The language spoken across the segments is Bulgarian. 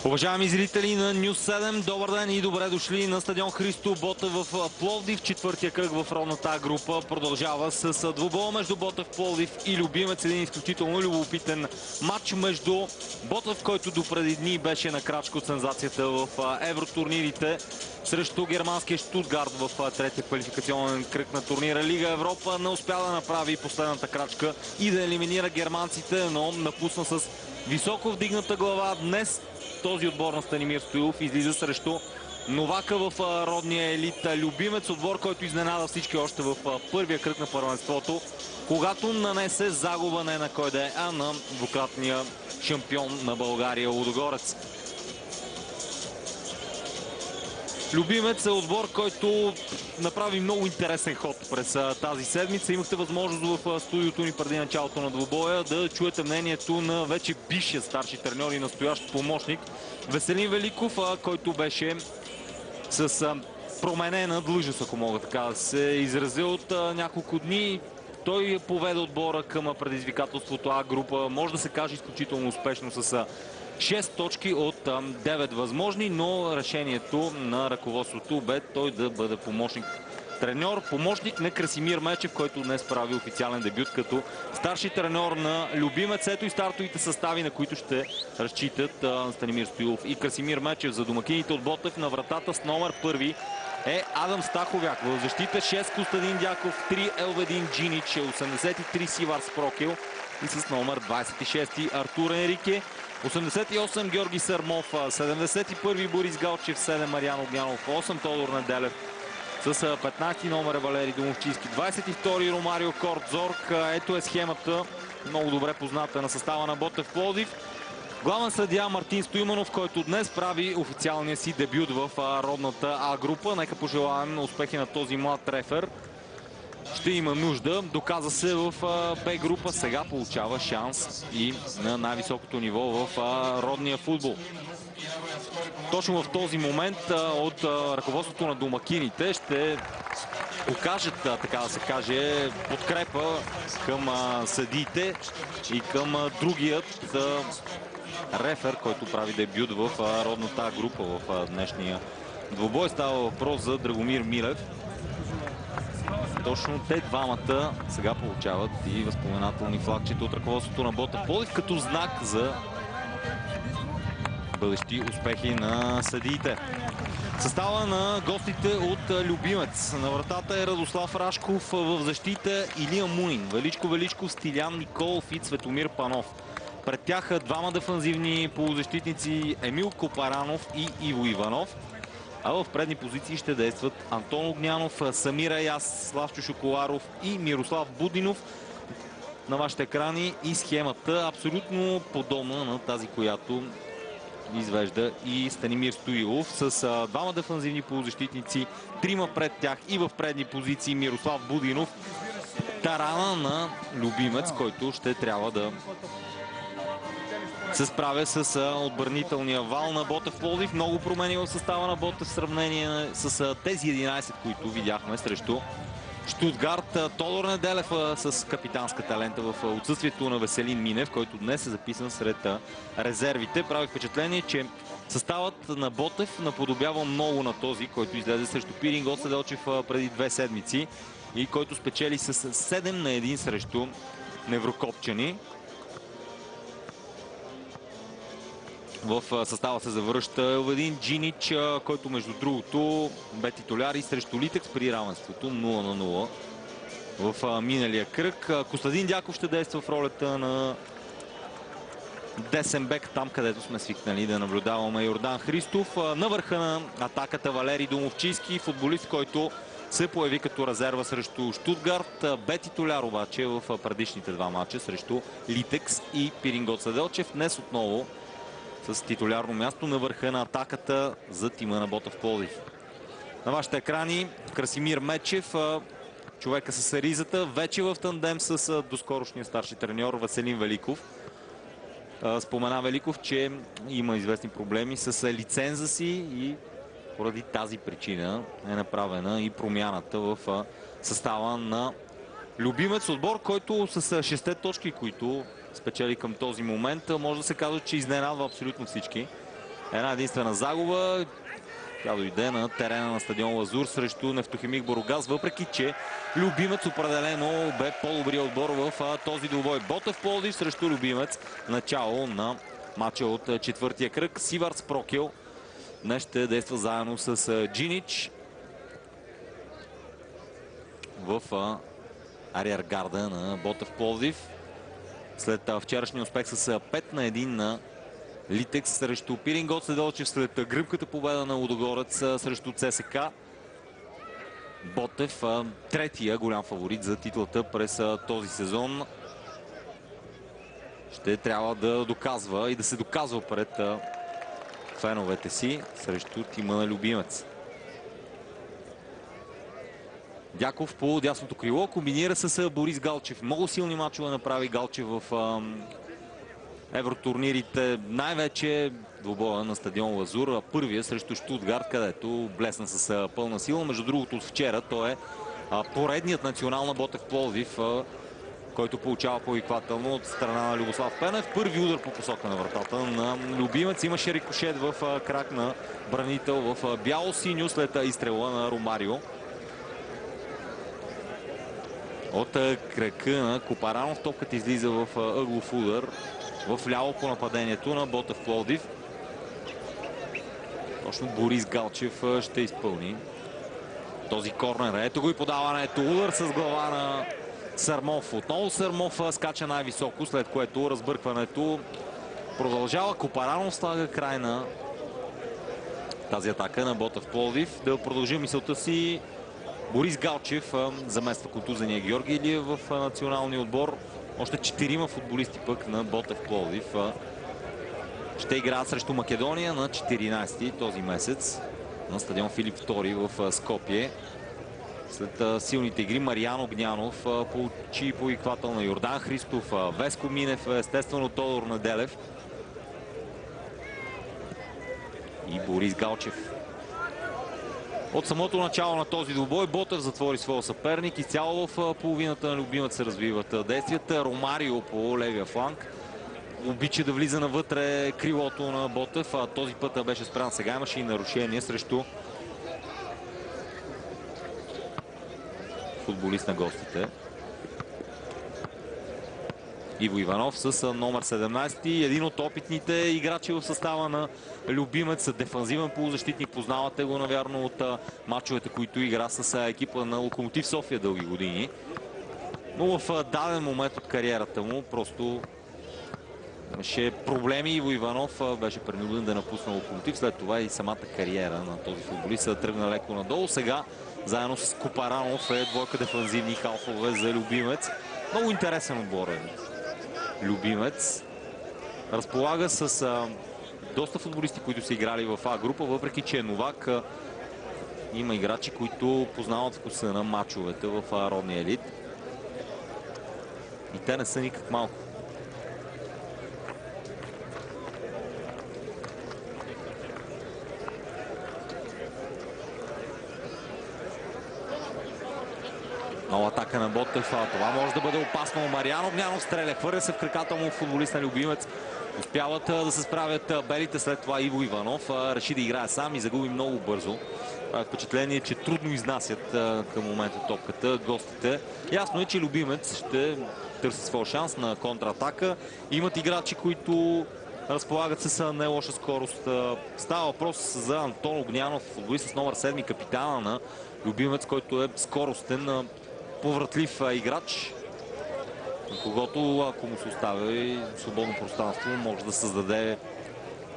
Уважаеми зрители на Нюс 7, добър ден и добре дошли на стадион Христо Ботев в Пловдив. Четвъртия кръг в родната група продължава с двубоя между Ботев Пловдив и Любимец. Един изключително любопитен матч между Ботев, който допреди дни беше на крачка от сензацията в евротурнирите, срещу германския Штутгарт в третия квалификационен кръг на турнира Лига Европа. Не успя да направи последната крачка и да елиминира германците, но напусна с високо вдигната глава. Днес този отбор на Станимир Стоилов излиза срещу новака в родния елит Любимец. Отбор, който изненада всички още в първия кръг на първенството, когато нанесе загуба не на кой да е, а на двукратния шампион на България Лудогорец. Любимец е отбор, който направи много интересен ход през тази седмица. Имахте възможност в студиото ни преди началото на двубоя да чуете мнението на вече бившия старши треньор и настоящ помощник Веселин Великов, който беше с променена длъжност, ако мога така да се изразя, от няколко дни. Той поведе отбора към предизвикателството А група. Може да се каже изключително успешно с 6 точки от 9 възможни, но решението на ръководството бе той да бъде помощник треньор, помощник на Красимир Мечев, който днес прави официален дебют като старши треньор на Любимец. Ето и стартовите състави, на които ще разчитат Станимир Стоилов и Красимир Мечев. За домакините от Ботев на вратата с номер 1 е Адам Стаховяк. В защита 6 Костадин Дяков, 3 Елведин Джинич, 83 Сивар Спрокил и с номер 26 Артур Енрике. 88 Георги Сърмов, 71 Борис Галчев, 7 Мариан Огнянов, 8 Тодор Неделев, с 15 номер Валери Домовчийски, 22 Ромарио Кордзорг. Ето е схемата, много добре позната на състава на Ботев Пловдив. Главен съдия Мартин Стоиманов, който днес прави официалния си дебют в родната А група. Нека пожелаем успехи на този млад рефер. Ще има нужда. Доказа се в Б група. Сега получава шанс и на най-високото ниво в родния футбол. Точно в този момент от ръководството на домакините ще окажат, така да се каже, подкрепа към съдиите и към другият рефер, който прави дебют в родната група в днешния двубой. Става въпрос за Драгомир Милев. Точно те двамата сега получават и възпоменателни флагчета от ръководството на Ботев Пловдив като знак за бъдещи успехи на съдиите. Състава на гостите от Любимец. На вратата е Радослав Рашков, в защита Илия Мунин, Величко Величков, Стилян Николов и Цветомир Панов. Пред тях двама дефанзивни полузащитници Емил Копаранов и Иво Иванов. А в предни позиции ще действат Антон Огнянов, Самир Аяс, Славчо Шоколаров и Мирослав Будинов. На вашите екрани и схемата абсолютно подобна на тази, която извежда и Станимир Стоилов, с двама дефанзивни полузащитници, трима пред тях и в предни позиции Мирослав Будинов. Тарана на Любимец, който ще трябва да се справя с отбранителния вал на Ботев Пловдив. Много промени в състава на Ботев в сравнение с тези 11, които видяхме срещу Штутгарт. Тодор Неделев с капитанската лента в отсъствието на Веселин Минев, който днес е записан сред резервите. Прави впечатление, че съставът на Ботев наподобява много на този, който излезе срещу Пирин Гоце Делчев преди 2 седмици и който спечели с 7-1 срещу Неврокопчани. В състава се завръща Елведин Джинич, който между другото бе титуляр и срещу Литекс при равенството 0-0 в миналия кръг. Костадин Дяков ще действа в ролята на десен бек, там където сме свикнали да наблюдаваме Йордан Христов. На върха на атаката Валери Домовчийски, футболист, който се появи като резерва срещу Штутгарт. Бе титуляр обаче в предишните два матча срещу Литекс и Пирин Гоце Делчев. Днес отново с титулярно място на върха на атаката за тима на Ботев Пловдив. На вашите екрани Красимир Мечев, човека с ризата, вече в тандем с доскорошния старши треньор Веселин Великов. Спомена Великов, че има известни проблеми с лиценза си и поради тази причина е направена и промяната в състава на Любимец. Отбор, който с 6 точки, които спечели към този момент, може да се казва, че изненадва абсолютно всички. Една единствена загуба. Тя дойде на терена на стадион Лазур срещу Нефтохимик Бургас, въпреки че Любимец определено бе по-добрият отбор в този двубой. Ботев Пловдив срещу Любимец. Начало на матча от четвъртия кръг. Сиварц Прокил днес ще действа заедно с Джинич в ариергарда на Ботев Пловдив. След вчерашния успех с 5-1 на Литекс срещу Пирингоц Седелчев, след гръмката победа на Лудогорец срещу ЦСК. Ботев, третия голям фаворит за титлата през този сезон, ще трябва да доказва и да се доказва пред феновете си срещу тима на Любимец. Дяков по дясното крило комбинира с Борис Галчев. Много силни мачове направи Галчев в евротурнирите, най-вече двубоя на стадион Лазур, първия срещу Штутгарт, където блесна с пълна сила. Между другото, от вчера той е поредният национал на Ботев Пловдив, който получава повиквателно от страна на Любослав Пенев. Първи удар по посока на вратата на Любимец. Имаше рикошет в крак на бранител в бяло-синьо след изстрела на Ромарио. От крака на Копаранов топката излиза в ъглов удар в ляво по нападението на Ботев Пловдив. Точно Борис Галчев ще изпълни този корнер. Ето го и подаването. Удар с глава на Сърмов. Отново Сърмов скача най-високо, след което разбъркването продължава. Копаранов слага край на тази атака на Ботев Пловдив. Да продължи мисълта си. Борис Галчев замества контузения Георги Илиев в националния отбор. Още 4 футболисти пък на Ботев Пловдив ще играят срещу Македония на 14 този месец на стадион Филип II в Скопие. След силните игри Мариан Огнянов получи повиквател на Йордан Христов, Веско Минев, естествено Тодор Неделев и Борис Галчев. От самото начало на този двубой Ботев затвори своя съперник. Изцяло в половината на Любимец се развиват действията. Ромарио по левия фланг обича да влиза навътре крилото на Ботев. Този път беше спрян. Сега имаше и нарушение срещу футболист на гостите. Иво Иванов с номер 17. Един от опитните играчи в състава на Любимец. Дефанзивен полузащитник. Познавате го, навярно, от мачовете, които игра с екипа на Локомотив София дълги години. Но в даден момент от кариерата му просто имаше проблеми. Иво Иванов беше принуден да напусне Локомотив. След това и самата кариера на този футболист тръгна леко надолу. Сега заедно с Копаранов е двойка дефанзивни халфове за Любимец. Много интересен отбор е Любимец. Разполага с доста футболисти, които са играли в А група, въпреки че е новак. Има играчи, които познават вкуса на мачовете в родния елит. И те не са никак малко. Нова атака на Ботев. Това може да бъде опасно. Мариан Огнянов стреля. Хвърля се в краката му футболист на Любимец. Успяват да се справят белите. След това Иво Иванов реши да играе сам и загуби много бързо. Впечатление, че трудно изнасят към момента топката гостите. Ясно е, че Любимец ще търси своя шанс на контратака. Имат играчи, които разполагат с не лоша скорост. Става въпрос за Антон Огнянов, футболист с номер 7, капитана на Любимец, който е скоростен, повратлив играч, когото, ако му се остави свободно пространство, може да създаде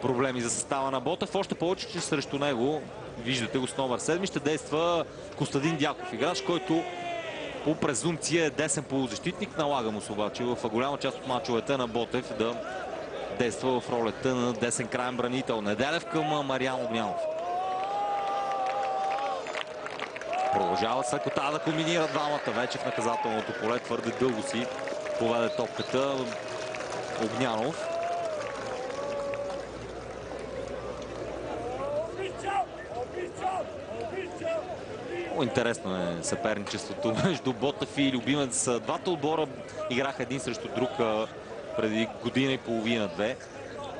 проблеми за състава на Ботев. Още повече, че срещу него, виждате го с номер 7, ще действа Костадин Дяков, играч, който по презумпция е десен полузащитник. Налага му се обаче в голяма част от мачовете на Ботев да действа в ролята на десен краен бранител. Неделев към Мариан Огнянов. Продължава се Кота да комбинира двамата вече в наказателното поле. Твърде дълго си поведе топката Огнянов. Много интересно е съперничеството между Ботев и Любимец. Двата отбора играха един срещу друг преди година и половина-две.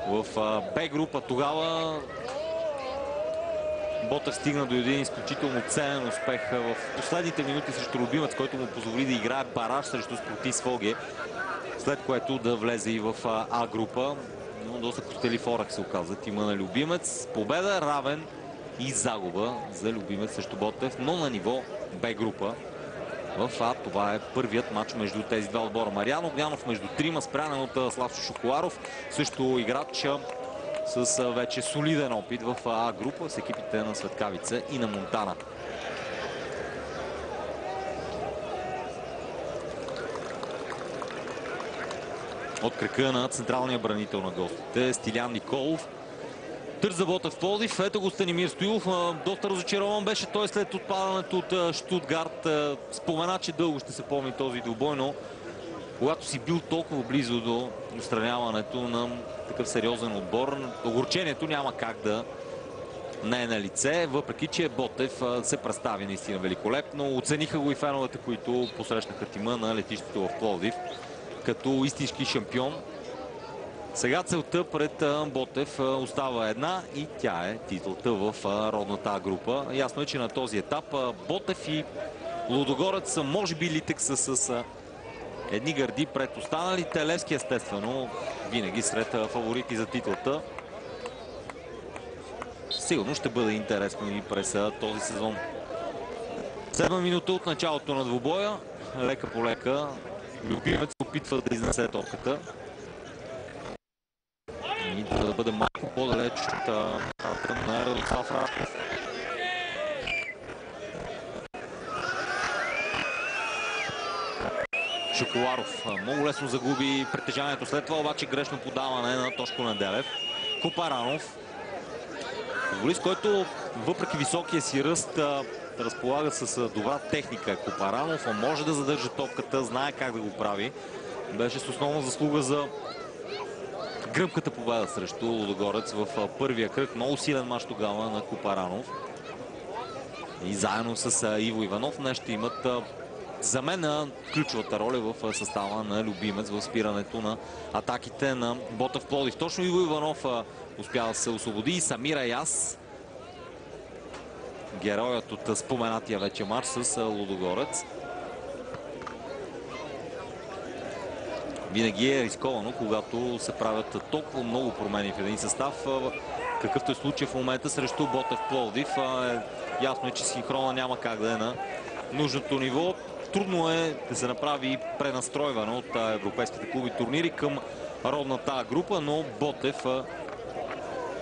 в Б група. Тогава Ботев стигна до един изключително ценен успех в последните минути срещу Любимец, който му позволи да играе бараж срещу Спорти Своге, след което да влезе и в А група. Но доста костели форах се оказват. Има на Любимец победа, равен и загуба за Любимец срещу Ботев, но на ниво Б група. В А това е първият матч между тези два отбора. Мариан Огнянов между трима, спрянен от Славчо Шоколаров, също играч с вече солиден опит в А група с екипите на Светкавица и на Монтана. От кръка на централния бранител на гостите Стилян Николов. Търс за Ботев Пловдив. Ето го Станимир Стоилов. Доста разочарован беше той след отпадането от Щутгарт. Спомена, че дълго ще се помни този двубой, но когато си бил толкова близо до отстраняването на такъв сериозен отбор, огорчението няма как да не е на лице, въпреки че Ботев се представи наистина великолепно. Оцениха го и феновете, които посрещнаха тима на летището в Пловдив като истински шампион. Сега целта пред Ботев остава една и тя е титлата в родната група. Ясно е, че на този етап Ботев и Лудогорец са може би Литекс с едни гърди пред останалите. Левски естествено винаги сред фаворити за титлата. Сигурно ще бъде интересно и през този сезон. 7 минута от началото на двубоя. Лека по лека Любимец опитва да изнесе топката и да бъде малко по-далеч от на Радослав Рашков. Шоколаров много лесно загуби притежанието. След това обаче грешно подаване на Тошко Неделев. Копаранов. Футболист, който въпреки високия си ръст разполага с добра техника. Копаранов може да задържа топката, знае как да го прави. Беше с основна заслуга за гръмката победа срещу Лудогорец в първия кръг. Много силен мач тогава на Копаранов. И заедно с Иво Иванов днес ще имат за мен ключовата роля в състава на Любимец в спирането на атаките на Ботев Пловдив. Точно Иво Иванов успя да се освободи и Самир Аяс, героят от споменатия вече матч с Лудогорец. Винаги е рисковано, когато се правят толкова много промени в един състав, какъвто е случай в момента срещу Ботев Пловдив. Ясно е, че синхрона няма как да е на нужното ниво. Трудно е да се направи пренастройване от европейските клуби турнири към родната група, но Ботев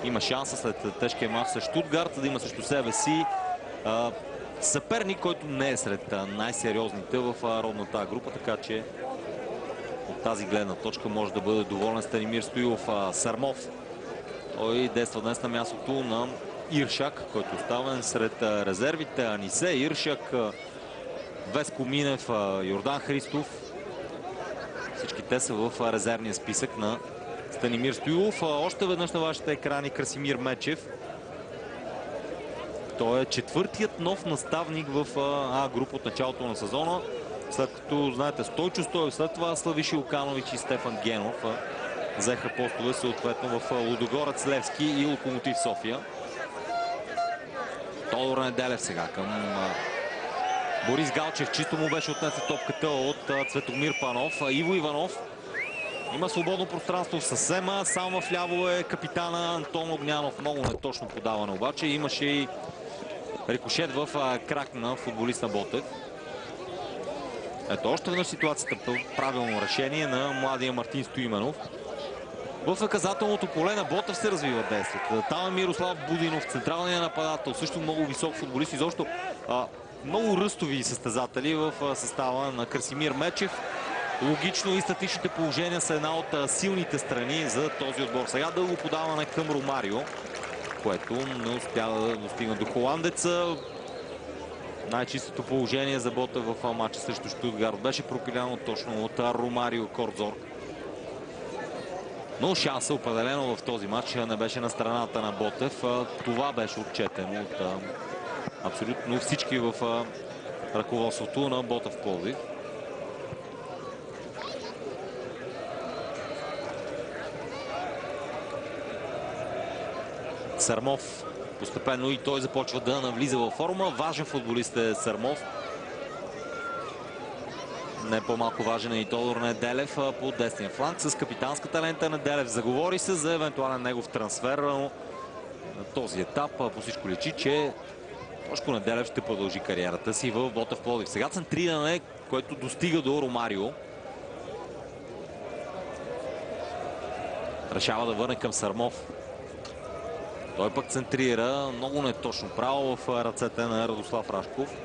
има шанса след тежкия мач с Щутгарт да има срещу себе си съперник, който не е сред най-сериозните в родната група, така че от тази гледна точка може да бъде доволен Станимир Стоилов. Сармов, той действа днес на мястото на Иршак, който е оставен сред резервите. Анисе, Иршак, Веско Минев, Йордан Христов. Всички те са в резервния списък на Станимир Стоилов. Още веднъж на вашите екрани Красимир Мечев. Той е четвъртият нов наставник в А група от началото на сезона. След като, знаете, Стойчо Стоев, след това Славиши Оканович и Стефан Генов взеха постове съответно в Лудогорец, Левски и Локомотив София. Тодор Неделев сега към Борис Галчев. Чисто му беше отнесе топката от Цветомир Панов. Иво Иванов. Има свободно пространство в съсема. Само вляво е капитана Антон Огнянов. Много неточно подаване обаче. Имаше и рикошет в крак на футболист на Ботев. Ето още веднъж ситуацията. Правилно решение на младия Мартин Стоименов. В наказателното поле на Ботев се развиват действията. Там е Мирослав Будинов, централният нападател. Също много висок футболист. Изобщо много ръстови състезатели в състава на Красимир Мечев. Логично и статичните положения са една от силните страни за този отбор. Сега дълго подаване към Ромарио, което не успя да достигне до холандеца. Най-чистото положение за Ботев в матча срещу Щутгарт беше пропиляно точно от Ромарио Кордзор. Но шанса определено в този матч не беше на страната на Ботев. Това беше отчетено от абсолютно всички в ръководството на Ботев Пловдив. Сърмов постепенно и той започва да навлиза във форма. Важен футболист е Сърмов. Не по-малко важен е и Тодор Неделев по десния фланг с капитанската лента. Неделев заговори се за евентуален негов трансфер, но на този етап по всичко личи, че Тошко Неделев ще продължи кариерата си в Ботев Пловдив. Сега центриране, което достига до Ромарио. Решава да върне към Сърмов. Той пък центрира много неточно право в ръцете на Радослав Рашков.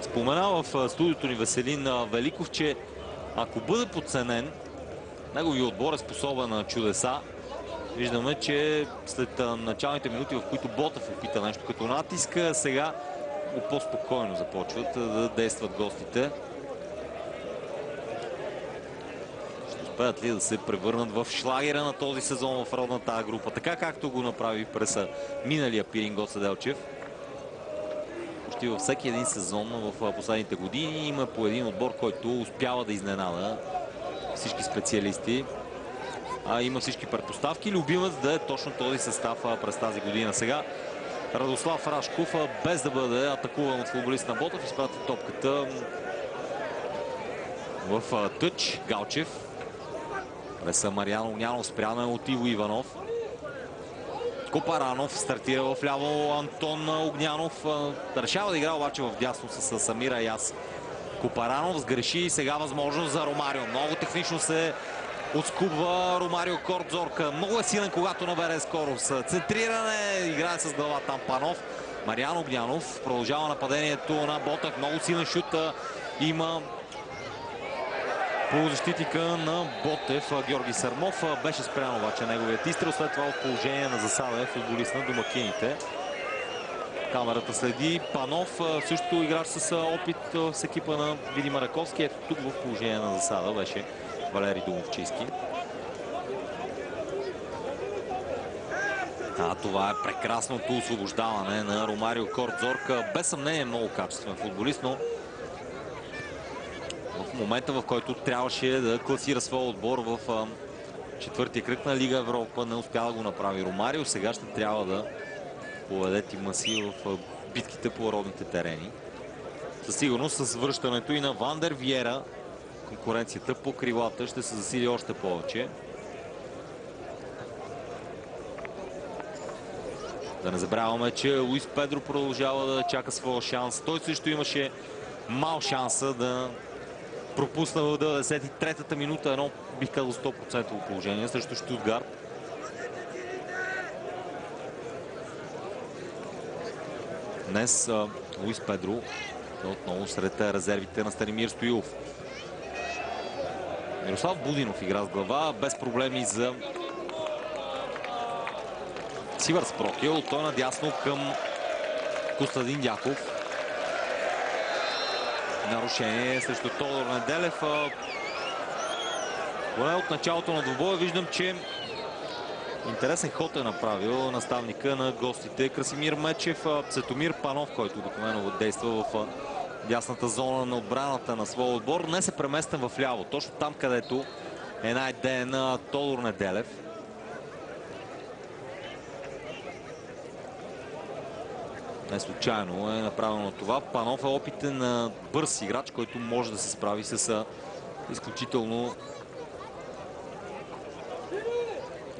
Спомена в студиото ни Веселин Великов, че ако бъде подценен, неговият отбор е способен на чудеса. Виждаме, че след началните минути, в които Ботев опита нещо като натиск, сега по-спокойно започват да действат гостите. Ще успеят ли да се превърнат в шлагера на този сезон в родната група, така както го направи през миналия Пирин Гоце Делчев? Почти във всеки един сезон в последните години има по един отбор, който успява да изненада всички специалисти. Има всички предпоставки. Любимец да е точно този състав през тази година. Сега Радослав Рашков, без да бъде атакуван от футболист на Ботев, изпрати топката в тъч. Галчев. През Мариан Огнянов, спряна от Иво Иванов. Копаранов стартира в ляво. Антон Огнянов решава да игра обаче в дясно с Самир Аяс. Копаранов сгреши и сега възможност за Ромарио. Много технично се отскубва Ромарио Кордзорка. Много е силен, когато набере скорост. Центриране, играе с глава там Панов. Мариан Огнянов продължава нападението на Ботев. Много силен шут има полузащитника на Ботев Георги Сърмов. Беше спрян обаче неговият изстрел. След това в положение на засада е футболист на домакините. Камерата следи Панов, също играч с опит с екипа на Видима Раковски. Ето тук в положение на засада беше Валери Домовчийски. Това е прекрасното освобождаване на Ромарио Кордзорка. Без съмнение много качествен футболист, но в момента, в който трябваше да класира своя отбор в четвъртия кръг на Лига Европа, не успя да го направи Ромарио. Сега ще трябва да поведе тима си в битките по родните терени. Със сигурност с връщането и на Вандер Виера конкуренцията по крилата ще се засили още повече. Да не забравяме, че Луис Педро продължава да чака своя шанс. Той също имаше мал шанса да пропусна в 93-та минута едно, бих казал, 100% положение срещу Штутгарт. Днес Луис Педро е отново сред резервите на Станимир Стоилов. Мирослав Будинов игра с глава, без проблеми за Сивър Спрокил. Той надясно към Костадин Дяков. Нарушение срещу Тодор Неделев. Поне от началото на двубоя виждам, че интересен ход е направил наставника на гостите Красимир Мечев. Цветомир Панов, който обикновено действа в дясната зона на отбраната на своя отбор, не се преместен в ляво. Точно там, където е най-ден Тодор Неделев. Не случайно е направено това. Панов е опитен бърз играч, който може да се справи с изключително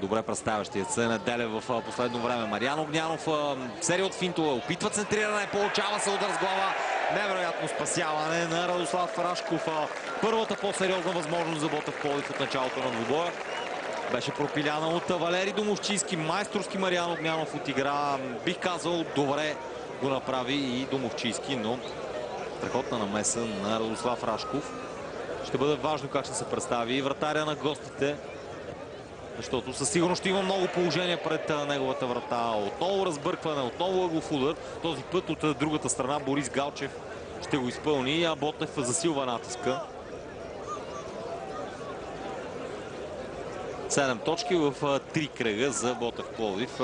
добре представящия се Неделев в последно време. Мариан Огнянов, серия от финтове, опитва центриране, получава се удар с глава. Невероятно спасяване на Радослав Рашков. Първата по-сериозна възможност за Ботев Пловдив от началото на двубоя. Беше пропиляна от Валери Домовчийски. Майсторски Мариан Огнянов отигра. Бих казал, добре го направи и Домовчийски, но страхотна намеса на Радослав Рашков. Ще бъде важно как ще се представи и вратаря на гостите, защото със сигурност ще има много положения пред неговата врата. Отново разбъркване, отново ъглов удар. Този път от другата страна Борис Галчев ще го изпълни, а Ботев засилва натиска. 7 точки в 3 кръга за Ботев Пловдив.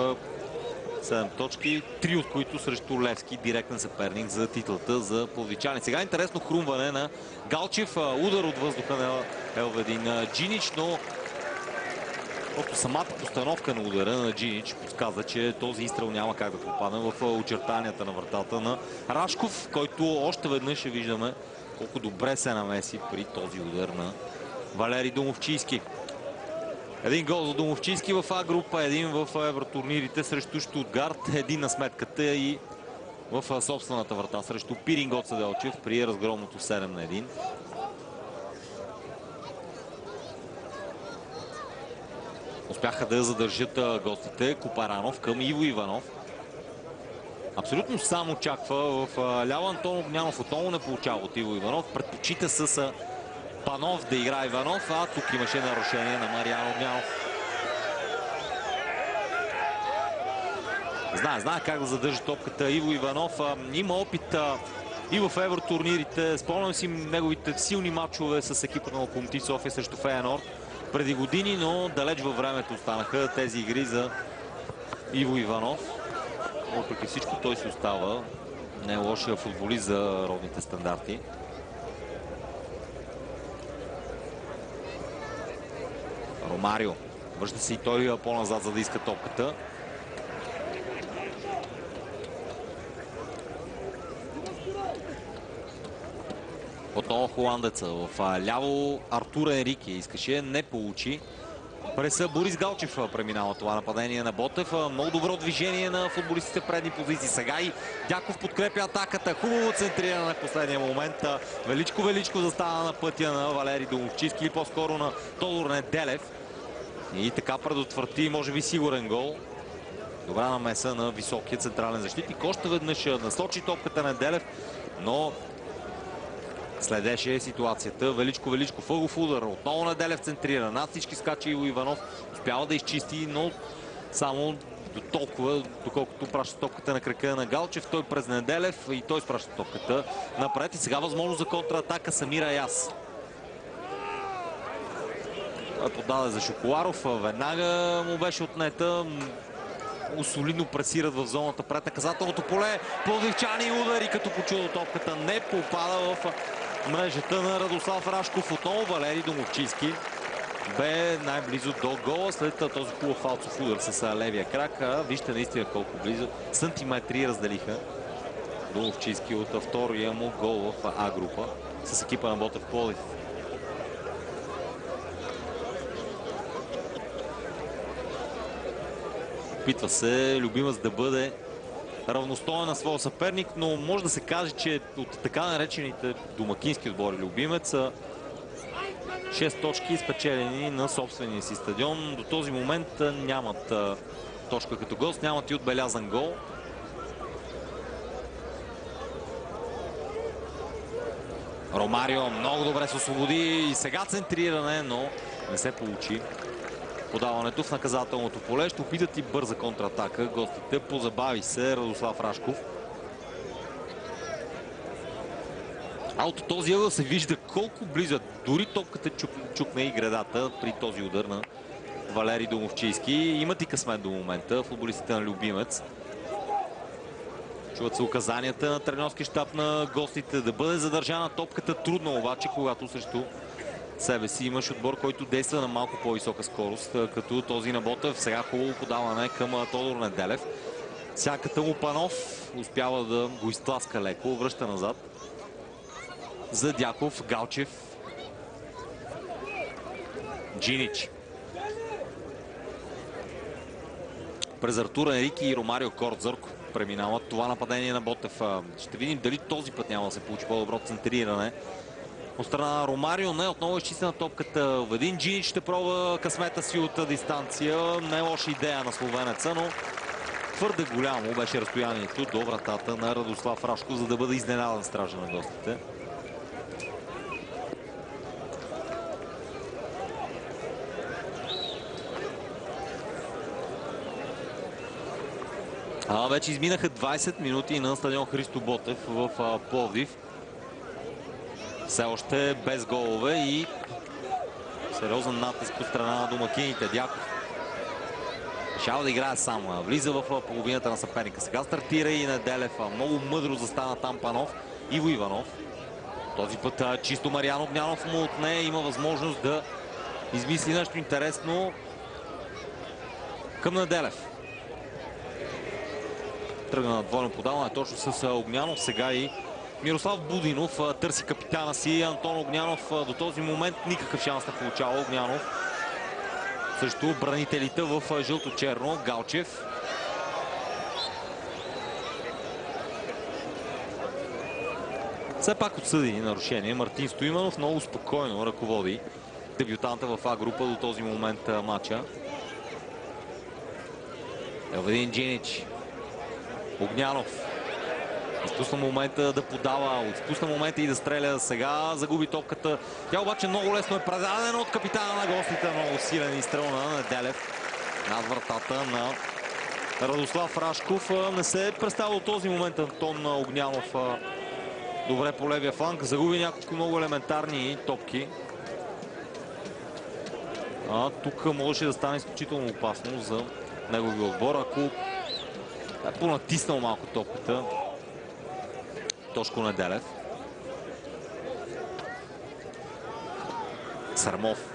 7 точки, 3 от които срещу Левски, директен съперник за титлата за пловдивчани. Сега интересно хрумване на Галчев, удар от въздуха на Елведин Джинич, но просто самата постановка на удара на Джинич подсказа, че този изстрел няма как да попадне в очертанията на вратата на Рашков, който още веднъж ще виждаме колко добре се намеси при този удар на Валери Домовчийски. Един гол за Домовчийски в А група, един в евротурнирите срещу Штутгарт, един на сметката и в собствената врата срещу Пирин Гоце Делчев при разгромното 7-1. Успяха да задържат гостите Копаранов към Иво Иванов. Абсолютно сам очаква в ляво Антон Огнянов. Отново не получава от Иво Иванов. Предпочита с Панов да игра Иванов, а тук имаше нарушение на Мариан Огнянов. Знае как да задържи топката Иво Иванов. Има опит и в евротурнирите. Спомням си неговите силни матчове с екипа на Локомотив София срещу Фейенорд преди години, но далеч във времето останаха тези игри за Иво Иванов. Въпреки всичко той си остава не лошия футболист за родните стандарти. Ромарио. Връща се и той по-назад, за да иска топката. Отново холандеца. В ляво Артур Енрике искаше, не получи. През Борис Галчев преминава това нападение на Ботев. Много добро движение на футболистите в предни позиции. Сега и Дяков подкрепя атаката. Хубаво центриране на последния момент. Величко застана на пътя на Валери Домовчийски или по-скоро на Тодор Неделев. И така предотврати, може би, сигурен гол. Добра намеса на високия централен защитник. Още веднъж насочи топката на Неделев, но следеше ситуацията. Величко ъгов удар. Отново Неделев центрира. Над всички скача Иво Иванов. Успява да изчисти, но само до толкова, доколкото праща топката на крака на Галчев. Той през Неделев и той спраща топката напред. И сега възможност за контратака Самир Аяс. Той подаде за Шоколаров. Веднага му беше отнета. Солидно пресират в зоната пред наказателното поле. Пловдивчани удари, като по чудо топката не попада в мрежата на Радослав Рашков. Отново Валери Домовчийски бе най-близо до гола след този хубав фалцов удар с левия крак. Вижте наистина колко близо. Сантиметри разделиха Домовчийски от втория му гол в А група с екипа на Ботев Пловдив. Опитва се Любимец да бъде равностоен на своя съперник, но може да се каже, че от така наречените домакински отбори Любимец 6 точки спечелени на собствения си стадион. До този момент нямат точка като гост, нямат и отбелязан гол. Ромарио много добре се освободи и сега центриране, но не се получи подаването в наказателното поле. Ще опитат и бърза контратака. Гостите, позабави се Радослав Рашков. А от този ъгъл се вижда колко близо. Дори топката чукна и гредата при този удар на Валери Домовчийски. Имат и късмет до момента футболистите на Любимец. Чуват се указанията на тренерски щаб на гостите да бъде задържана топката. Трудно обаче, когато срещу себе си имаш отбор, който действа на малко по-висока скорост, като този на Ботев. Сега хубаво подаване към Тодор Неделев. Сяката му Панов успява да го изтласка леко, връща назад. За Дяков, Галчев. Джинич. През Артур Енрике и Ромарио Кордзърк преминават това нападение на Ботев. Ще видим дали този път няма да се получи по-добро центриране от страна на Ромарио. Не, отново изчистена топката в един. Джинич ще пробва късмета си от дистанция. Не е лоша идея на словенеца, но твърде голямо беше разстоянието до вратата на Радослав Рашков, за да бъде изненадан стража на гостите. Вече изминаха 20 минути на стадион Христо Ботев в Пловдив. Все още без голове и сериозен натиск от страна на домакините. Дяков Решава да играе сам. Влиза в половината на съперника. Сега стартира и Неделев. Много мъдро застана там Панов. Иво Иванов. Този път чисто Мариан Огнянов му отне. Има възможност да измисли нещо интересно към Неделев. Тръгна на двойно подаване точно с Огнянов. Сега и Мирослав Будинов търси капитана си. Антон Огнянов до този момент никакъв шанс не получава. Огнянов срещу бранителите в жълто-черно. Галчев. Все пак отсъди нарушение. Мартин Стоиманов много спокойно ръководи дебютанта в А група до този момент матча. Елведин Джинич. Огнянов. Изпусна момента да подава, изпусна момента и да стреля. Сега загуби топката. Тя обаче много лесно е предадена от капитана на гостите. Много силен изстрел на Неделев над вратата на Радослав Рашков. Не се е представил този момент Антон Огнянов добре по левия фланг. Загуби няколко много елементарни топки. Тук можеше да стане изключително опасно за неговия отбор, ако е понатиснал малко топката Тошко Неделев. Сърмов.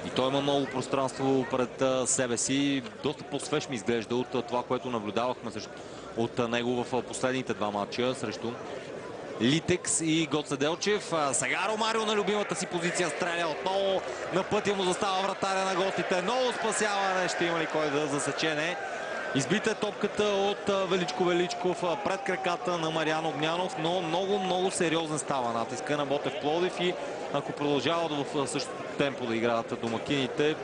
И той има много пространство пред себе си. Доста по-свеж ми изглежда от това, което наблюдавахме от него в последните два матча срещу Литекс и Гоце Делчев. Сега Ромарио на любимата си позиция стреля отново. На пътя му застава вратаря на гостите. Много спасяване. Ще има ли кой да засече? Избита е топката от Величко Величков пред краката на Мариан Огнянов, но много сериозен става натиска на Ботев Пловдив и ако продължават в същото темпо да играят домакините,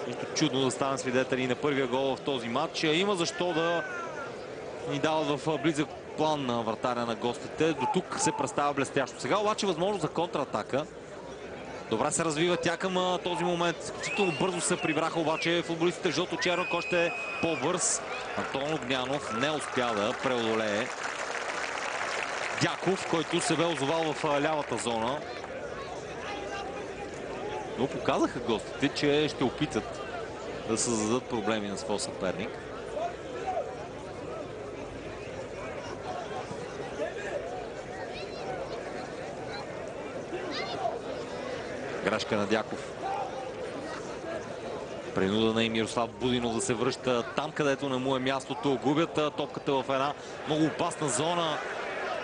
нищо чудно да станат свидетели на първия гол в този матч. Има защо да ни дават в близък план на вратаря на гостите. До тук се представя блестящо. Сега обаче възможност за контратака. Добре се развива тя към този момент. Изключително бързо се прибраха обаче футболистите в жълто-черно, който ще е по-бърз. Антон Огнянов не успя да преодолее Дяков, който се бе озовал в лявата зона. Но показаха гостите, че ще опитат да създадат проблеми на своя съперник. Грешка на Дяков. Принуда на Мирослав Будинов да се връща там, където не му е мястото. Губят топката в една много опасна зона.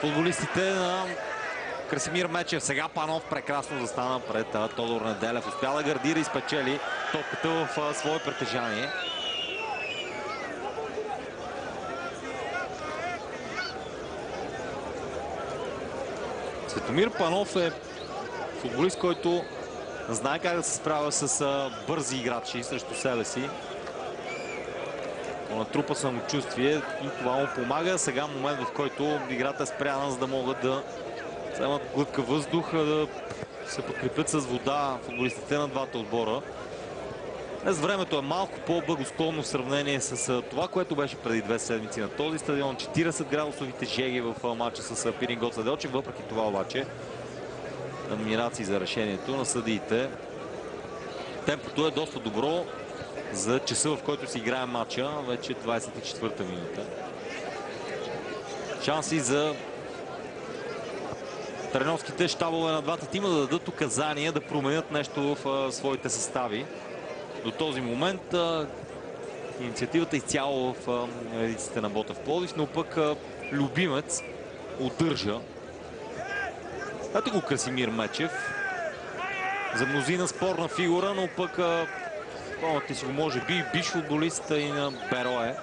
Футболистите на Красимир Мечев. Сега Панов прекрасно застана пред Тодор Неделев. Успя да гардира и спечели топката в свое притежание. Светомир Панов е футболист, който знае как да се справя с бързи играчи срещу себе си. Натрупа самочувствие и това му помага. Сега момент, в който играта е спряна, за да могат да вземат глътка въздух, да се подкрепят с вода футболистите на двата отбора. Днес времето е малко по-благосклонно в сравнение с това, което беше преди 2 седмици на този стадион. 40 градусовите жеги в матча с Пирин Гоце Делчев. Въпреки това обаче адмирации за решението на съдиите. Темпото е доста добро за часа, в който си играе матча. Вече 24-та минута. Шанси за тренерските щабове на двата тима да дадат указания, да променят нещо в своите състави. До този момент инициативата изцяло в редиците на Ботев Пловдив, но пък Любимец удържа. Ето го Красимир Мечев. За мнозина спорна фигура, но пък помните си го, може би, биш футболист и на Берое.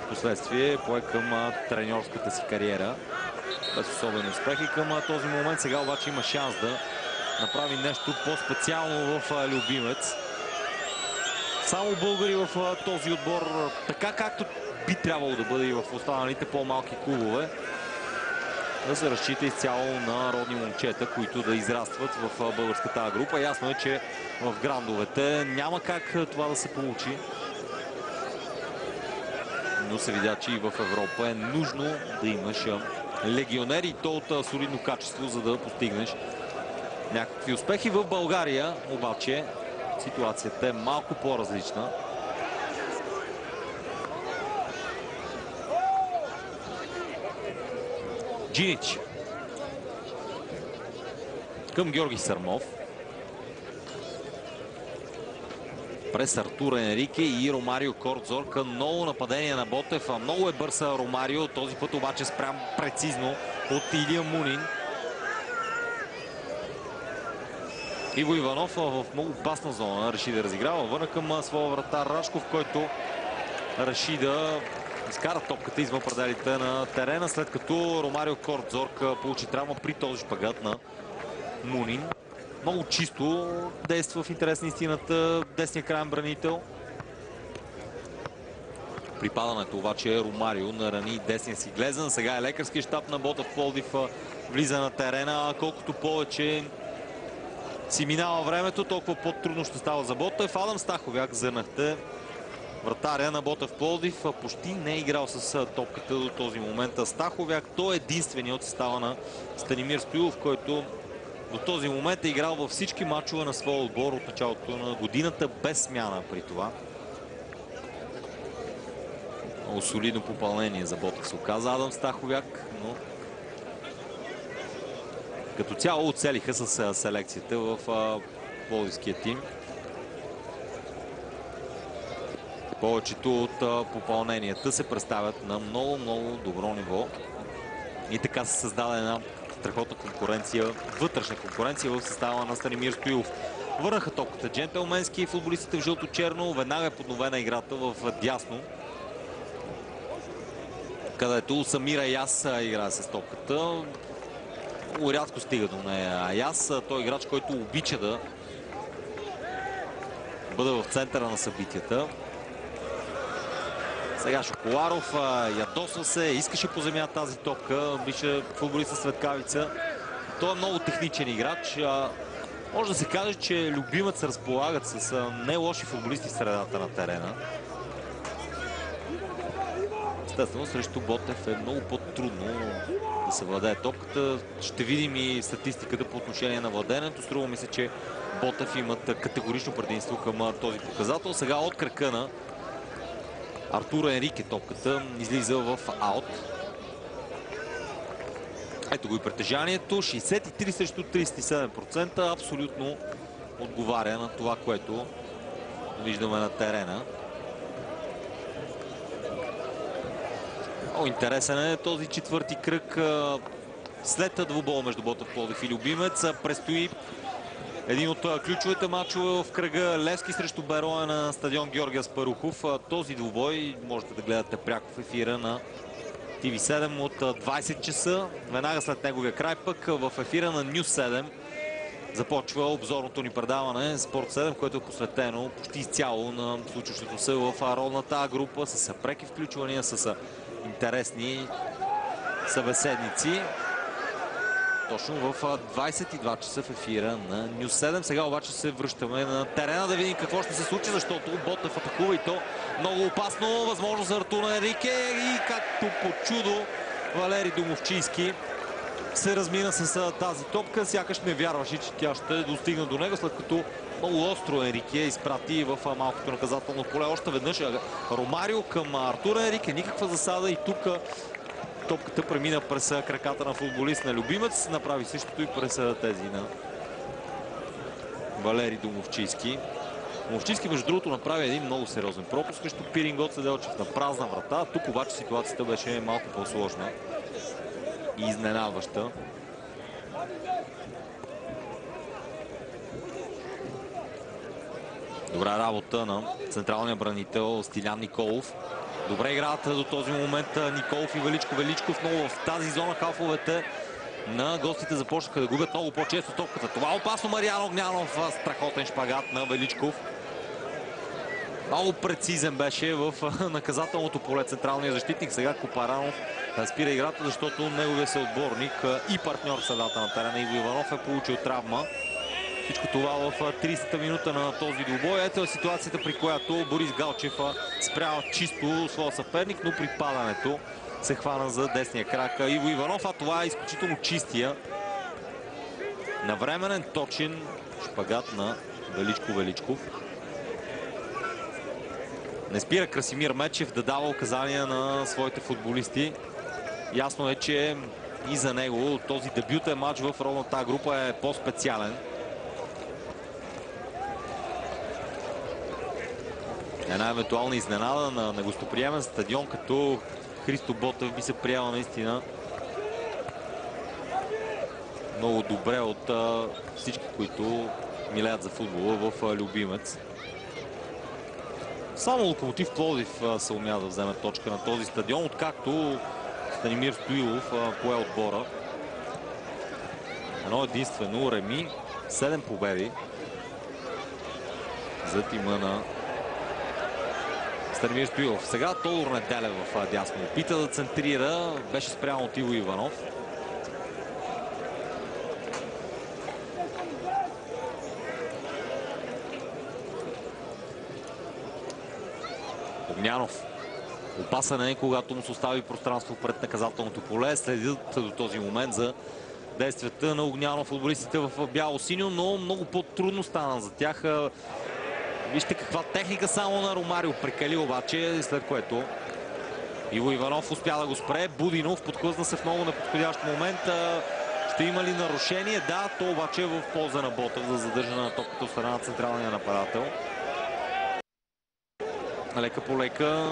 Впоследствие пое към треньорската си кариера. Без особен успех и към този момент. Сега обаче има шанс да направи нещо по-специално в Любимец. Само българи в този отбор, така както би трябвало да бъде и в останалите по-малки клубове, да се разчита изцяло на родни момчета, които да израстват в българската група. Ясно е, че в грандовете няма как това да се получи. Но се видя, че и в Европа е нужно да имаш легионери и то от солидно качество, за да постигнеш някакви успехи. В България обаче ситуацията е малко по-различна. Джинич към Георги Сърмов. През Артур Енрике и Ромарио Кордзорка. Ново нападение на Ботев. Много е бърз Ромарио. Този път обаче спрям прецизно от Илия Мунин. Иво Иванов в много опасна зона реши да разиграва. Върна към своя вратар Рашков, който реши да изкара топката извън пределите на терена, след като Ромарио Кордзорка получи травма при този шпагат на Мунин. Много чисто действа в интерес на истината десния краен бранител. При падането обаче Ромарио нарани десния си глезен. Сега е лекарски щаб на Ботев Пловдив влиза на терена. Колкото повече си минава времето, толкова по-трудно ще става за Ботев. Адам Стаховяк, зърнахте, вратаря на Ботев Пловдив, почти не е играл с топката до този момент. Стаховяк, той е единственият от състава на Станимир Стоилов, който до този момент е играл във всички мачове на своя отбор от началото на годината, без смяна при това. Много солидно попълнение за Ботев се оказа Адам Стаховяк, но като цяло оцелиха с селекцията в пловдивския тим. Повечето от попълненията се представят на много добро ниво. И така се създаде една страхотна конкуренция, вътрешна конкуренция в състава на Станимир Стоилов. Върнаха топката джентълменски футболистите в жълто-черно. Веднага е подновена играта в дясно, където Самир Аяс играе с топката. Рядко стига до нея Аяс. Той е играч, който обича да бъде в центъра на събитията. Сега Шоколаров ядосва се, искаше по земя тази топка, беше футболист със светкавица. Той е много техничен играч. Може да се каже, че любимец се разполагат с не лоши футболисти в средата на терена. Естествено, срещу Ботев е много по-трудно да се владее топката. Ще видим и статистиката по отношение на владението. Струва ми се, че Ботев имат категорично предимство към този показател. Сега от крака на Артур Енрике топката излиза в аут. Ето го и притежанието. 63 срещу 37%. Абсолютно отговаря на това, което виждаме на терена. Много интересен е този четвърти кръг. След двубоя между Ботев Пловдив и Любимец предстои един от ключовите матчове в кръга Левски срещу Берое на стадион Георги Аспарухов. Този двубой можете да гледате пряко в ефира на TV7 от 20 часа. Веднага след неговия край пък в ефира на News 7 започва обзорното ни предаване Спорт 7, което е посветено почти изцяло на случващото се в ролната група с преки включвания, с интересни събеседници. Точно в 22 часа в ефира на News 7. Сега обаче се връщаме на терена да видим какво ще се случи, защото Ботев атакува и то много опасно. Възможност за Артур Енрике и както по чудо Валери Домовчийски се размина с тази топка. Сякаш не вярваше, че тя ще достигне до него, след като много остро Енрике изпрати в малкото наказателно поле. Още веднъж Ромарио към Артур Енрике. Никаква засада и тук топката премина през краката на футболист на Любимец. Направи същото и през тези на Валери Домовчийски. Домовчийски, между другото, направи един много сериозен пропуск срещу Пирин Гоце Делчев на празна врата. Тук обаче ситуацията беше малко по-сложна и изненадваща. Добра работа на централния бранител Стилян Николов. Добре играят до този момент Николов и Величков. Величков много в тази зона халфовете на гостите започнаха да губят много по-често топката. Това е опасно. Мариан Огнянов, страхотен шпагат на Величков. Много прецизен беше в наказателното поле централния защитник. Сега Копаранов спира играта, защото неговия съотборник и партньор в средата на терена Иво Иванов е получил травма. Всичко това в 30-та минута на този двубой. Ето е ситуацията, при която Борис Галчев спря чисто своя съперник, но при падането се хвана за десния крак Иво Иванов. А това е изключително чистия, навременен, точен шпагат на Величков. Не спира Красимир Мечев да дава указания на своите футболисти. Ясно е, че и за него този дебютен матч в ровната група е по-специален. Една евентуална изненада на гостоприемен стадион като Христо Ботев би се приема наистина много добре от всички, които милеят за футбола в Любимец. Само Локомотив Пловдив се умя да вземе точка на този стадион, откакто Станимир Стоилов пое отбора. Едно единствено реми, 7 победи за тима на Станимир Стоилов. Сега Тодор Неделев в дясно. Опита да центрира, беше спрямо от Иво Иванов. Огнянов. Опасен е, когато му се остави пространство пред наказателното поле. Следят до този момент за действията на Огнянов футболистите в бяло-синьо, но много по-трудно стана за тях. Вижте каква техника само на Ромарио. Прекали обаче, след което Иво Иванов успя да го спре. Будинов подхлъзна се в много неподходящ момент. Ще има ли нарушение? Да, то обаче е в полза на Ботев за задържане на топката от страна на централния нападател. Лека по лека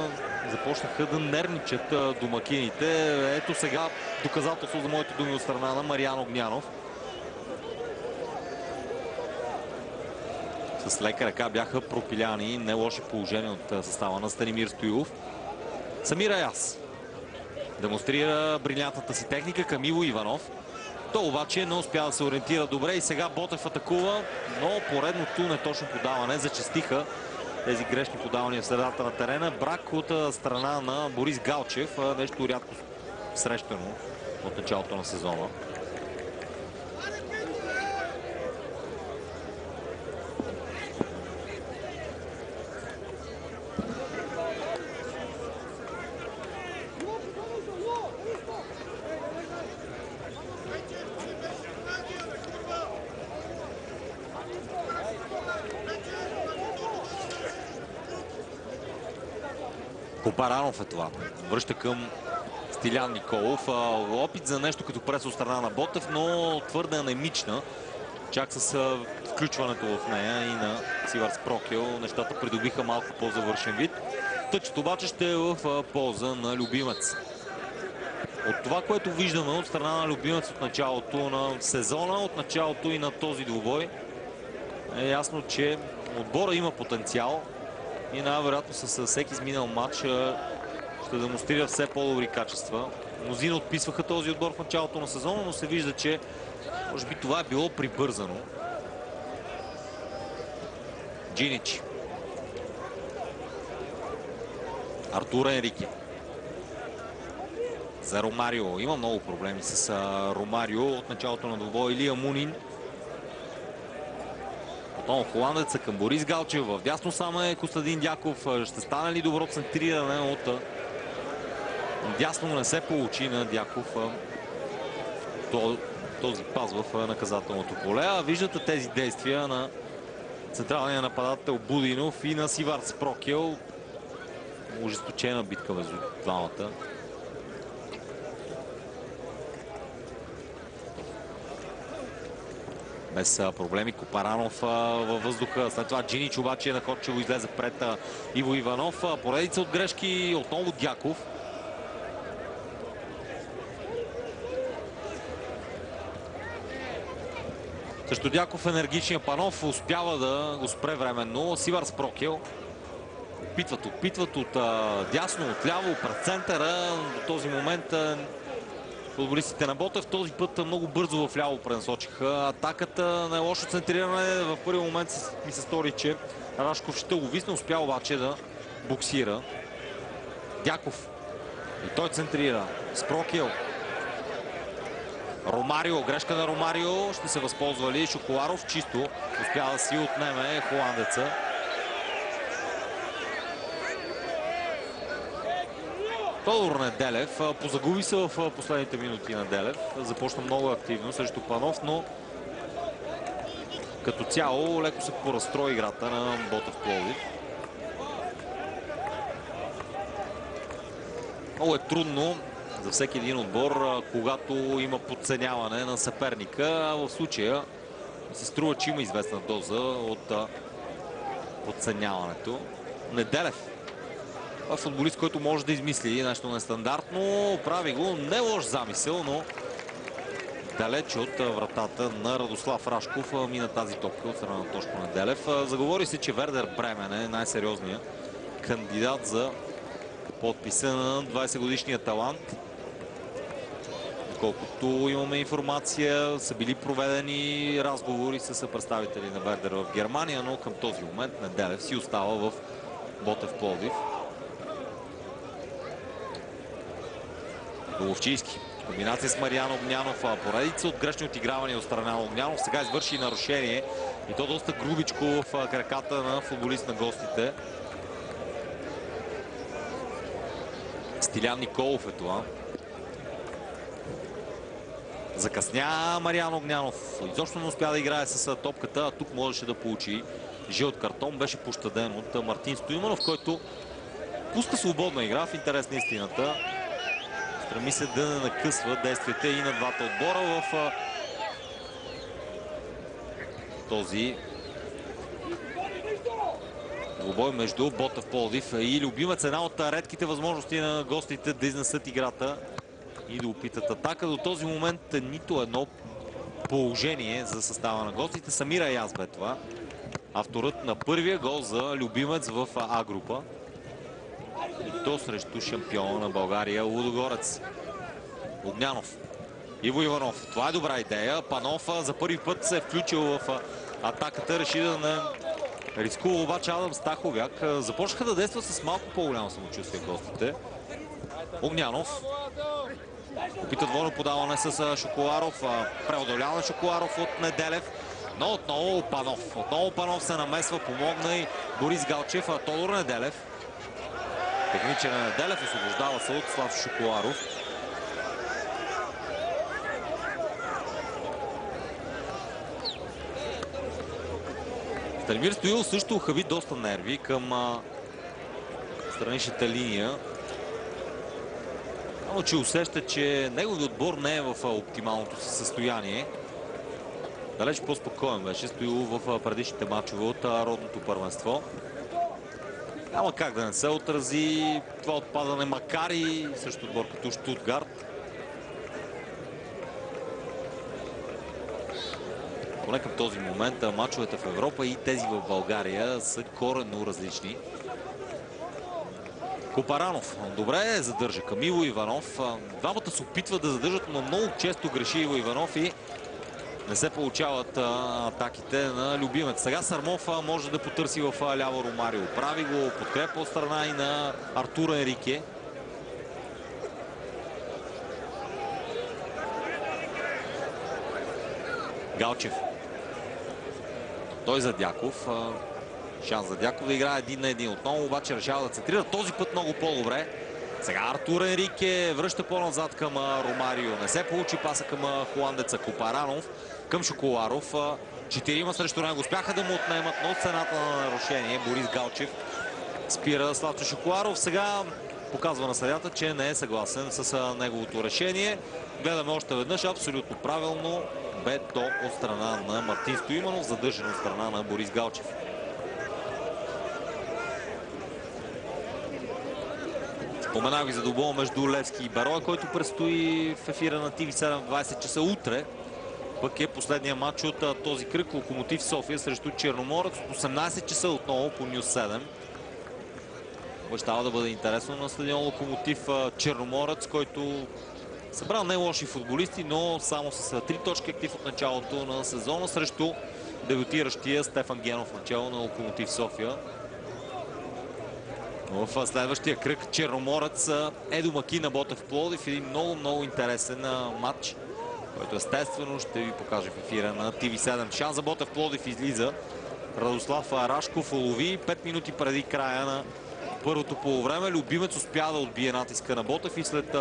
започнаха да нервничат домакините. Ето сега доказателство за моите думи от страна на Мариан Огнянов. С лека ръка бяха пропиляни не лоши положения от състава на Станимир Стоилов. Самир Аяс демонстрира брилянтната си техника към Иво Иванов. Той обаче не успя да се ориентира добре и сега Ботев атакува, но поредното неточно подаване зачестиха тези грешни подавания в средата на терена. Брак от страна на Борис Галчев, нещо рядко срещано от началото на сезона. Копаранов е това. Връща към Стилян Николов. Опит за нещо като прес от страна на Ботев, но твърде анемична. Чак с включването в нея и на Сиварс Прокел нещата придобиха малко по-завършен вид. Тъчът обаче ще е в полза на Любимец. От това, което виждаме от страна на Любимец от началото на сезона, от началото и на този двубой, е ясно, че отбора има потенциал. И най-вероятно с всеки изминал матч ще демонстрира все по-добри качества. Мнозина отписваха този отбор в началото на сезона, но се вижда, че може би това е било прибързано. Джинич. Артур Енрике. За Ромарио. Има много проблеми с Ромарио от началото на двубой. Илия Мунин. Отново холандеца към Борис Галчев. В дясно само е Костадин Дяков. Ще стане ли добро центриране от дясно, не се получи на Дяков този пас в наказателното поле. Виждате тези действия на централния нападател Будинов и на Сиварс Прокел. Ожесточена битка между двамата. Без проблеми Копаранов във въздуха. След това Джинич обаче находчиво излезе пред Иво Иванов. Поредица от грешки. Отново Дяков. Също Дяков енергичния Панов успява да го спре временно. Сиварс Прокел. Опитват от дясно, от ляво, пред центъра. До този момент футболистите на Ботев този път много бързо в ляво пренасочиха атаката. На лошо центриране. В първи момент ми се стори, че Рашков ще го висне. Успя обаче да буксира. Дяков. И той центрира. Спрокел. Ромарио. Грешка на Ромарио. Ще се възползва ли Шоколаров? Чисто успя да си отнеме холандеца. Тодор Неделев позагуби се в последните минути на Делев. Започна много активно срещу Панов, но Като цяло леко се поразстрои играта на Ботев Пловдив. Много е трудно за всеки един отбор, когато има подценяване на съперника. В случая се струва, че има известна доза от подценяването. Неделев е футболист, който може да измисли нещо нестандартно. Прави го, не лош замисъл, но далеч от вратата на Радослав Рашков мина тази топка от страна на Тошко Неделев. Заговори се, че Вердер Бремен е най-сериозният кандидат за подписа на 20-годишния талант. Колкото имаме информация, са били проведени разговори с представители на Вердер в Германия, но към този момент Неделев си остава в Ботев Пловдив. Головчийски. Комбинация с Мариан Огнянов. Поредица от грешни отигравания от страна на Огнянов. Сега извърши нарушение и то доста грубичко в краката на футболист на гостите. Стилян Николов е това. Закъсня Мариан Огнянов. Изобщо не успя да играе с топката, а тук можеше да получи жълт картон. Беше пощаден от Мартин Стоиманов, който пуска свободна игра в интерес на истината. Стреми се да не накъсва действията и на двата отбора в този двубой между Ботев Пловдив и Любимец. Една от редките възможности на гостите да изнесат играта и да опитат атака. До този момент нито едно положение за състава на гостите. Самира Яз бе това. Авторът на първия гол за Любимец в А група. И то срещу шампиона на България Лудогорец. Огнянов. Иво Иванов. Това е добра идея. Панов за първи път се е включил в атаката. Реши да не рискува обаче Адам Стаховяк. Започнаха да действат с малко по-голямо самочувствие гостите. Огнянов. Опита двойно подаване с Шоколаров. Преодолява Шоколаров от Неделев. Но отново Панов. Отново Панов се намесва. Помогна и Борис Галчев. Тодор Неделев. Техничен на Неделев. Освобождава се от Слав Шоколаров. Станимир Стоилов също хаби доста нерви към страничната линия. Само че усеща, че неговият отбор не е в оптималното си състояние. Далеч по-спокоен беше Стоилов в предишните матчове от родното първенство. Няма как да не се отрази това отпадане, макар и също отбор като Штутгарт. Поне към този момент мачовете в Европа и тези в България са коренно различни. Копаранов добре задържа към Иво Иванов. Двамата се опитват да задържат, но много често греши Иво Иванов и не се получават атаките на Любимец. Сега Сармов може да потърси в ляво Ромарио. Прави го, подкрепа от страна и на Артур Енрике. Галчев. Той за Дяков. Шанс за Дяков да играе 1-1 отново, обаче решава да центрира. Този път много по-добре. Сега Артур Енрике връща по-назад към Ромарио. Не се получи паса към холандеца Копаранов. Към Шоколаров. 4 срещу него. Успяха да му отнемат, но от цената на нарушение Борис Галчев спира Славчо Шоколаров. Сега показва на съдията, че не е съгласен с неговото решение. Гледаме още веднъж. Абсолютно правилно бе то от страна на Мартин Стоиманов, задържан от страна на Борис Галчев. Споменах ви за двубоя между Левски и Бероя, който предстои в ефира на TV7 в 20 часа утре. Пък е последния матч от този кръг. Локомотив София срещу Черноморец от 18 часа отново по Нюс 7. Обещава да бъде интересно на стадион Локомотив Черноморец, който събрал не лоши футболисти, но само с 3 точки актив от началото на сезона срещу дебютиращия Стефан Генов начало на Локомотив София. В следващия кръг Черноморец е домакин на Ботев Пловдив. Един много интересен матч, който естествено ще ви покажа в ефира на TV7. Шанс за Ботев Пловдив излиза. Радослав Рашков улови 5 минути преди края на първото полувреме. Любимец успя да отбие натиска на Ботев и след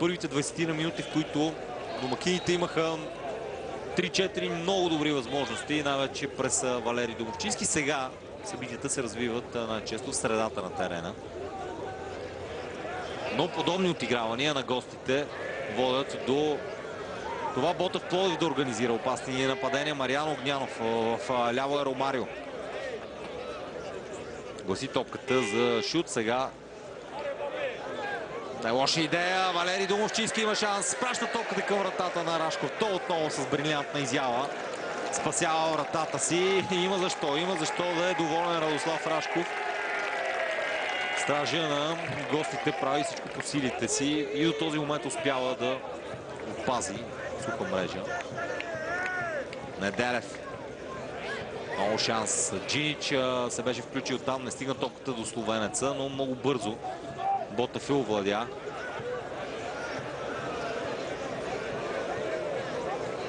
първите 20 на минути, в които домакините имаха 3-4 много добри възможности, най-вече през Валери Домовчийски. Сега събитията се развиват най-често в средата на терена. Но подобни отигравания на гостите водят до това Ботев Пловдив да организира опасни нападения. Мариан Огнянов в ляво е Ромарио. Гласи топката за шут. Сега най-лоша идея. Валери Домовчийски има шанс. Праща топката към вратата на Рашков. То отново с брилянтна изява спасява вратата си. И има защо да е доволен Радослав Рашков. Стража на гостите прави всичко по силите си и до този момент успява да опази суха мрежа. Неделев. Много шанс. Джинич се беше включил там. Не стигна топката до словенеца, но много бързо Ботев е овладя.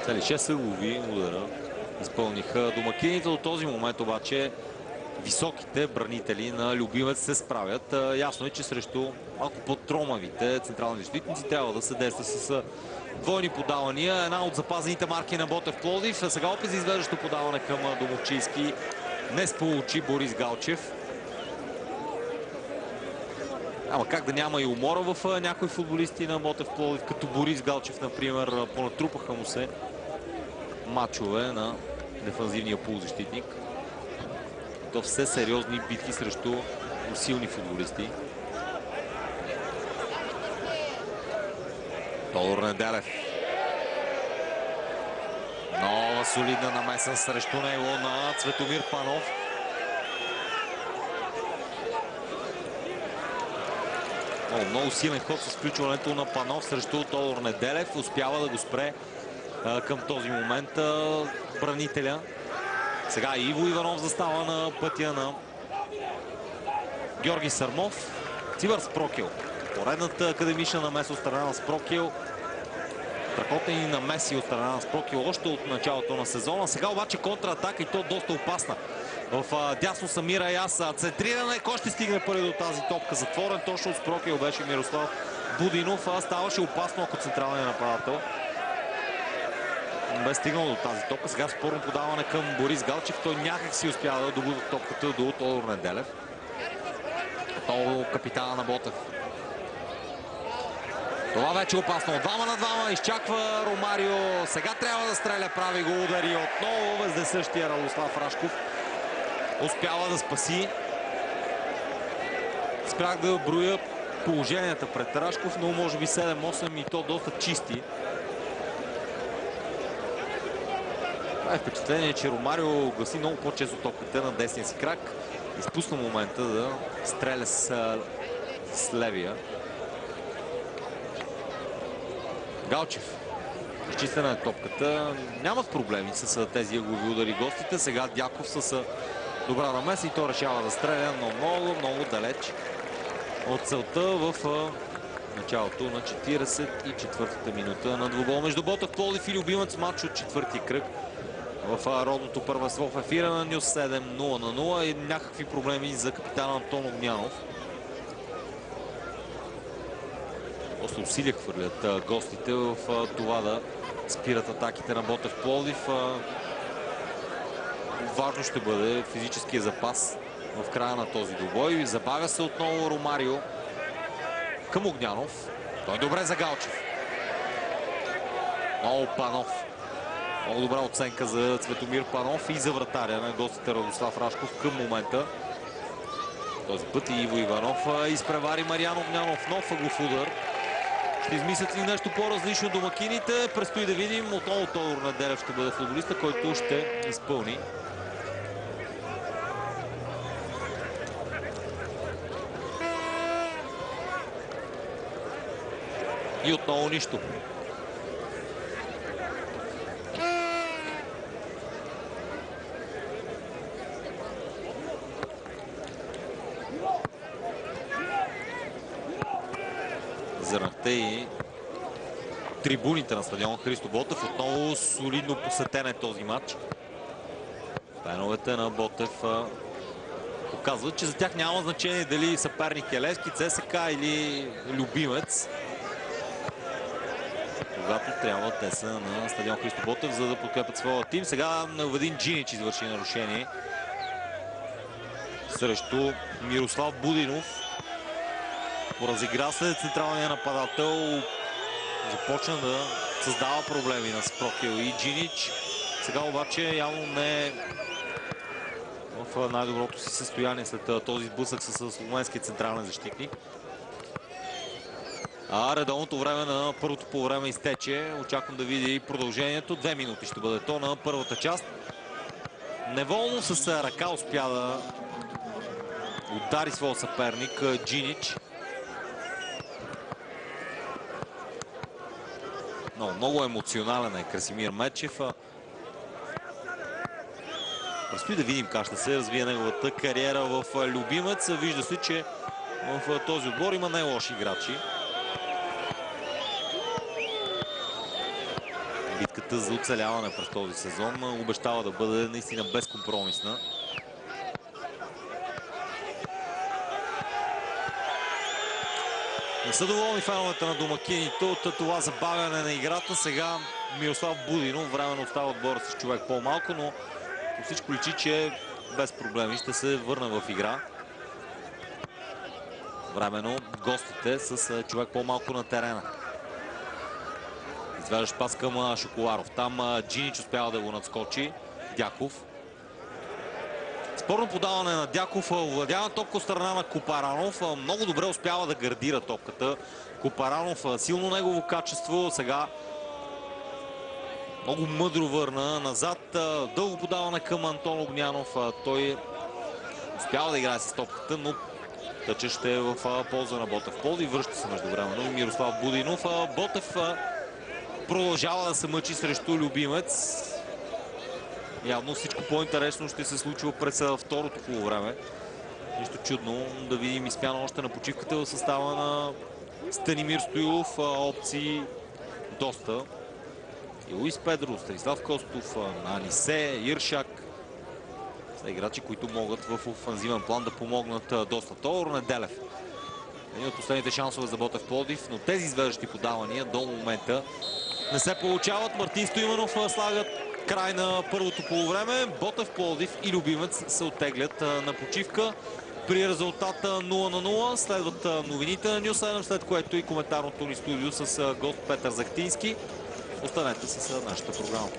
Цели 6 ъглови удара изпълниха домакините. До този момент обаче високите бранители на Любимец се справят. Ясно е, че срещу малко по-тромавите централни защитници трябва да се действа с двойни подавания. Една от запазените марки на Ботев Пловдив. Сега опит за извеждащо подаване към Домовчийски. Не сполучи Борис Галчев. Ама как да няма и умора в някои футболисти на Ботев Пловдив, като Борис Галчев, например. Понатрупаха му се мачове на дефанзивния полузащитник. То все сериозни битки срещу силни футболисти. Тодор Неделев. Нова солидна намеса срещу него на Цветомир Панов. Много силен ход с включването на Панов срещу Тодор Неделев. Успява да го спре към този момент бранителя. Сега Иво Иванов застава на пътя на Георги Сърмов. Цибър Спрокил. Поредната академична намеса от страна на Спрокил. Страхотни намеси от страна на Спрокил още от началото на сезона. Сега обаче контратака и то доста опасна. В дясно Самира Яса. Центриране. Кой ще стигне първи до тази топка? Затворен точно от Спрокил беше Мирослав Будинов. Ставаше опасно, ако централният нападател бе стигнал до тази топка. Сега спорно подаване към Борис Галчев. Той някак си успява да добуди топката до Тодор Неделев. Отново капитана на Ботев. Това вече е опасно. 2 на 2. Изчаква Ромарио. Сега трябва да стреля. Прави го удари. Отново вездесъщия Радослав Рашков успява да спаси. Спрях да броя положенията пред Рашков, но може би 7-8 и то доста чисти. Това е впечатление, че Ромарио гаси много по-често топката на десния си крак. Изпусна момента да стреля с левия. Галчев. Изчистена е топката. Нямат проблеми с тези ъглови удари гостите. Сега Дяков с добра намеса и то решава да стреля, но много далеч от целта в началото на 44-та минута на двубол между Ботев Пловдив и Любимец. Матч от четвърти кръг в родното първенство. В ефира на Нюс 7 0-0 и някакви проблеми за капитана Антон Огнянов. После усилия хвърлят гостите в това да спират атаките на Ботев Пловдив. Важно ще бъде физическия запас в края на този двубой. Забавя се отново Ромарио към Огнянов. Той добре за Галчев. Много Панов. Много добра оценка за Цветомир Панов и за вратаря на гостите Радослав Рашков към момента. Този път и Иво Иванов изпревари Мариан Огнянов. Нов ъглов удар. Ще измислят ли нещо по-различно домакините? Предстои да видим. Отново Тодор Неделев ще бъде футболиста, който ще изпълни. И отново нищо. Зърнахте и трибуните на стадион Христо Ботев. Отново солидно посетен е този матч. Феновете на Ботев показват, че за тях няма значение дали съперник е Левски, ЦСКА или Любимец. когато трябва те са на стадион Христо Ботев, за да подкрепят своя тим. Сега Новедин Джинич извърши нарушение срещу Мирослав Будинов. Поразигра се централния нападател. Започна да създава проблеми на Спрокел и Джинич. Сега обаче явно не е в най-доброто си състояние след този сблъсък с словенския централен защитник. А редовното време на първото полувреме изтече. Очаквам да видя и продължението. 2 минути ще бъде то на първата част. Неволно с ръка успя да удари своя съперник Джинич. Много емоционален е Красимир Мечев. Предстои да видим как ще се развие неговата кариера в Любимец. Вижда се, че в този отбор има най-лоши играчи. Битката за оцеляване през този сезон обещава да бъде наистина безкомпромисна. Не са доволни феновете на домакините от това забавяне на играта. Сега Мирослав Будинов временно остава отбора с човек по-малко, но по всичко личи, че без проблеми ще се върне в игра. Временно гостите с човек по-малко на терена. Извеждаш пас към Шоколаров. Там Джинич успява да го надскочи. Дяков. Спорно подаване на Дяков. Овладява топка от страна на Копаранов. Много добре успява да гардира топката. Копаранов силно негово качество. Сега много мъдро върна назад. Дълго подаване към Антон Огнянов. Той успява да играе с топката, но тъча ще е в полза на Ботев Пловдив. Връща се междувременно и Мирослав Будинов. Ботев продължава да се мъчи срещу Любимец. Явно всичко по-интересно ще се случва през второто полувреме. Нищо чудно да видим изпяна още на почивката в състава на Станимир Стоилов. Опции доста. И Луис Педро, Станислав Костов, Анисе, Иршак. Са играчи, които могат в офанзивен план да помогнат доста. Тодор Неделев. Един от последните шансове за Ботев Пловдив, но тези извеждащи подавания до момента не се получават. Мартин Стоиманов слагат край на първото полувреме. Ботев Пловдив и Любимец се оттеглят на почивка. При резултата 0-0 следват новините на Нюс 7, след което и коментарното ни студио с гост Петър Захтински. Останете с нашата програма.